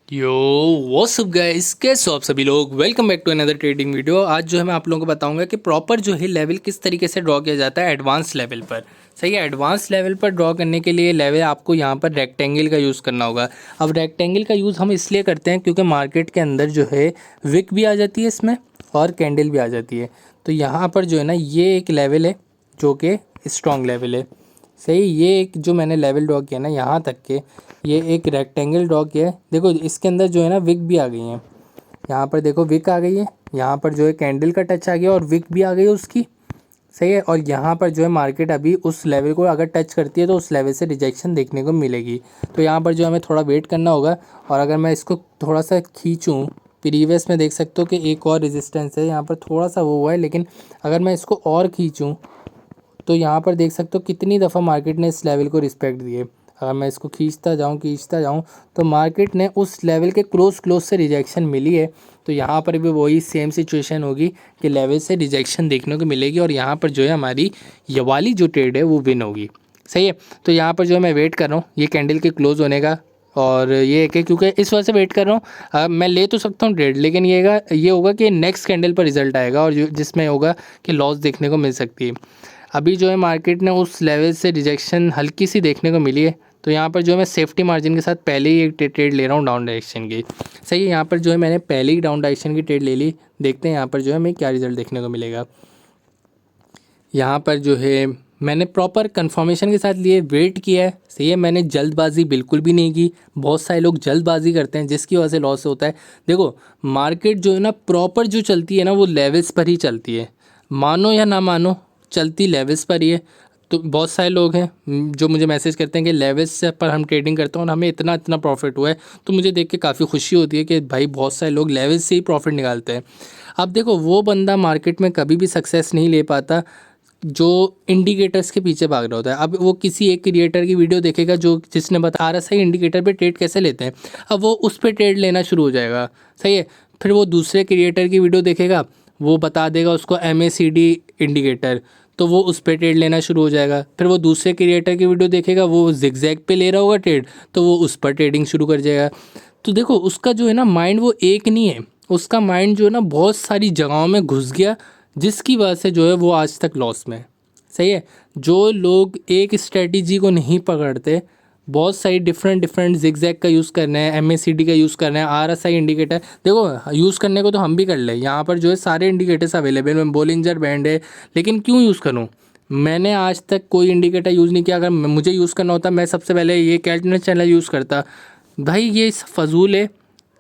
Yo what's up guys, कैसे हो आप सभी लोग। Welcome back to another trading video. आज जो है मैं आप लोगों को बताऊंगा कि प्रॉपर जो है लेवल किस तरीके से ड्रॉ किया जाता है एडवांस लेवल पर। सही है, एडवांस लेवल पर ड्रॉ करने के लिए लेवल आपको यहाँ पर रेक्टेंगल का यूज़ करना होगा। अब रेक्टेंगल का यूज़ हम इसलिए करते हैं क्योंकि मार्केट के अंदर जो है विक भी आ जाती है इसमें और कैंडल भी आ जाती है। तो यहाँ पर जो है ना ये एक लेवल है जो कि स्ट्रॉन्ग लेवल है। सही, ये एक जो मैंने लेवल ड्रॉ किया ना यहाँ तक के, ये एक रेक्टेंगल ड्रॉ किया है। देखो इसके अंदर जो है ना विक भी आ गई है। यहाँ पर देखो विक आ गई है, यहाँ पर जो है कैंडल का टच आ गया और विक भी आ गई है उसकी। सही है, और यहाँ पर जो है मार्केट अभी उस लेवल को अगर टच करती है तो उस लेवल से रिजेक्शन देखने को मिलेगी। तो यहाँ पर जो हमें थोड़ा वेट करना होगा। और अगर मैं इसको थोड़ा सा खींचूँ, प्रीवियस में देख सकते हो कि एक और रेजिस्टेंस है, यहाँ पर थोड़ा सा वो हुआ है, लेकिन अगर मैं इसको और खींचूँ तो यहाँ पर देख सकते हो कितनी दफ़ा मार्केट ने इस लेवल को रिस्पेक्ट दिए। अगर मैं इसको खींचता जाऊँ तो मार्केट ने उस लेवल के क्लोज से रिजेक्शन मिली है। तो यहाँ पर भी वही सेम सिचुएशन होगी कि लेवल से रिजेक्शन देखने को मिलेगी और यहाँ पर जो है हमारी ये वाली जो ट्रेड है वो विन होगी। सही है, तो यहाँ पर जो है मैं वेट कर रहा हूँ ये कैंडल के क्लोज़ होने का। और ये है कि क्योंकि इस वजह से वेट कर रहा हूँ, मैं ले तो सकता हूँ ट्रेड, लेकिन ये होगा कि नेक्स्ट कैंडल पर रिजल्ट आएगा और जिसमें होगा कि लॉस देखने को मिल सकती है। अभी जो है मार्केट ने उस लेवल से रिजेक्शन हल्की सी देखने को मिली है। तो यहाँ पर जो है मैं सेफ्टी मार्जिन के साथ पहले ही एक ट्रेड ले रहा हूँ डाउन डायरेक्शन की। सही है, यहाँ पर जो है मैंने पहले ही डाउन डायरेक्शन की ट्रेड ले ली। देखते हैं यहाँ पर जो है हमें क्या रिजल्ट देखने को मिलेगा। यहाँ पर जो है मैंने प्रॉपर कंफर्मेशन के साथ लिए वेट किया है। सही है, मैंने जल्दबाजी बिल्कुल भी नहीं की। बहुत सारे लोग जल्दबाजी करते हैं जिसकी वजह से लॉस होता है। देखो मार्केट जो है ना प्रॉपर जो चलती है ना वो लेवल्स पर ही चलती है, मानो या ना मानो चलती लेवल्स पर ही है। तो बहुत सारे लोग हैं जो मुझे मैसेज करते हैं कि लेवल्स पर हम ट्रेडिंग करते हैं और हमें इतना इतना प्रॉफिट हुआ है। तो मुझे देख के काफ़ी खुशी होती है कि भाई बहुत सारे लोग लेवल्स से ही प्रॉफिट निकालते हैं। अब देखो वो बंदा मार्केट में कभी भी सक्सेस नहीं ले पाता जो इंडिकेटर्स के पीछे भाग रहा होता है। अब वो किसी एक क्रिएटर की वीडियो देखेगा जो जिसने बता रहा सही इंडिकेटर पे ट्रेड कैसे लेते हैं, अब वो उस पर ट्रेड लेना शुरू हो जाएगा। सही है, फिर वो दूसरे क्रिएटर की वीडियो देखेगा, वो बता देगा उसको MACD इंडिकेटर, तो वो उस पर ट्रेड लेना शुरू हो जाएगा। फिर वो दूसरे क्रिएटर की वीडियो देखेगा, वो जिगजैग पे ले रहा होगा ट्रेड, तो वो उस पर ट्रेडिंग शुरू कर जाएगा। तो देखो उसका जो है ना माइंड वो एक नहीं है, उसका माइंड जो है ना बहुत सारी जगहों में घुस गया, जिसकी वजह से जो है वो आज तक लॉस में है। सही है, जो लोग एक स्ट्रेटजी को नहीं पकड़ते, बहुत सारी डिफरेंट जिगजैग का यूज़ करना है, MACD का यूज़ करना है, RSI इंडिकेटर, देखो यूज़ करने को तो हम भी कर लें। यहाँ पर जो है सारे इंडिकेटर्स अवेलेबल हैं, बोलिंजर बैंड है, लेकिन क्यों यूज़ करूँ। मैंने आज तक कोई इंडिकेटर यूज़ नहीं किया। अगर मुझे यूज़ करना होता मैं सबसे पहले ये कैल्कुलेटर चैनल यूज़ करता। भाई ये फजूल है,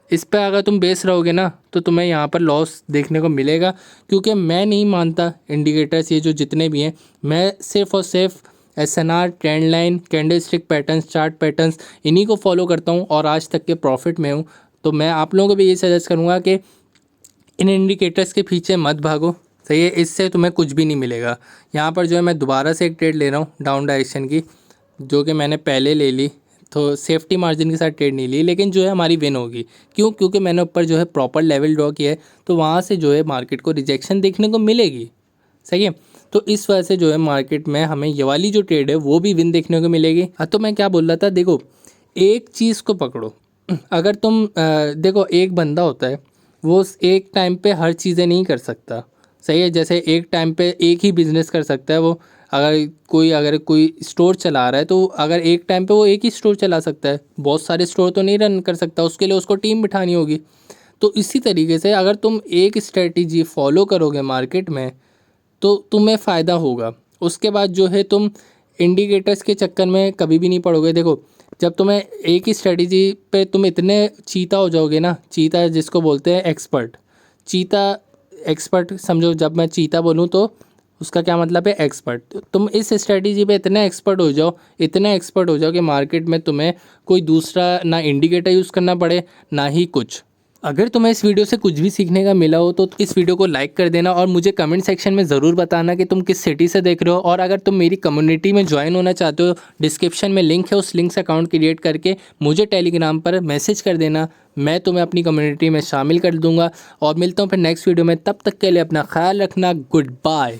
इस पर अगर तुम बेस रहोगे ना तो तुम्हें यहाँ पर लॉस देखने को मिलेगा। क्योंकि मैं नहीं मानता इंडिकेटर्स ये जो जितने भी हैं, मैं सिर्फ़ और सिर्फ SNR, trend line, candle stick patterns, chart patterns, इन्हीं को फॉलो करता हूँ और आज तक के प्रॉफिट में हूँ। तो मैं आप लोगों को भी ये सजेस्ट करूँगा कि इन इंडिकेटर्स के पीछे मत भागो। सही है, इससे तुम्हें कुछ भी नहीं मिलेगा। यहाँ पर जो है मैं दोबारा से एक ट्रेड ले रहा हूँ डाउन डायरेक्शन की, जो कि मैंने पहले ले ली, तो सेफ्टी मार्जिन के साथ ट्रेड नहीं ली, लेकिन जो है हमारी विन होगी। क्यों? क्योंकि मैंने ऊपर जो है प्रॉपर लेवल ड्रॉ किया है, तो वहाँ से जो है मार्केट को रिजेक्शन देखने को मिलेगी। सही है, तो इस वजह से जो है मार्केट में हमें ये वाली जो ट्रेड है वो भी विन देखने को मिलेगी। हाँ, तो मैं क्या बोल रहा था, देखो एक चीज़ को पकड़ो। अगर तुम देखो एक बंदा होता है, वो एक टाइम पे हर चीज़ें नहीं कर सकता। सही है, जैसे एक टाइम पे एक ही बिज़नेस कर सकता है वो। अगर कोई स्टोर चला रहा है तो अगर एक टाइम पे वो एक ही स्टोर चला सकता है, बहुत सारे स्टोर तो नहीं रन कर सकता, उसके लिए उसको टीम बिठानी होगी। तो इसी तरीके से अगर तुम एक स्ट्रेटजी फॉलो करोगे मार्केट में तो तुम्हें फ़ायदा होगा। उसके बाद जो है तुम इंडिकेटर्स के चक्कर में कभी भी नहीं पड़ोगे। देखो जब तुम्हें एक ही स्ट्रेटजी पे तुम इतने चीता हो जाओगे ना, चीता जिसको बोलते हैं एक्सपर्ट, चीता एक्सपर्ट समझो। जब मैं चीता बोलूँ तो उसका क्या मतलब है, एक्सपर्ट। तुम इस स्ट्रेटजी पे इतने एक्सपर्ट हो जाओ, इतने एक्सपर्ट हो जाओ कि मार्केट में तुम्हें कोई दूसरा ना इंडिकेटर यूज़ करना पड़े ना ही कुछ। अगर तुम्हें इस वीडियो से कुछ भी सीखने का मिला हो तो इस वीडियो को लाइक कर देना और मुझे कमेंट सेक्शन में ज़रूर बताना कि तुम किस सिटी से देख रहे हो। और अगर तुम मेरी कम्युनिटी में ज्वाइन होना चाहते हो, डिस्क्रिप्शन में लिंक है, उस लिंक से अकाउंट क्रिएट करके मुझे टेलीग्राम पर मैसेज कर देना, मैं तुम्हें अपनी कम्युनिटी में शामिल कर दूंगा। और मिलता हूँ फिर नेक्स्ट वीडियो में, तब तक के लिए अपना ख्याल रखना। Good bye.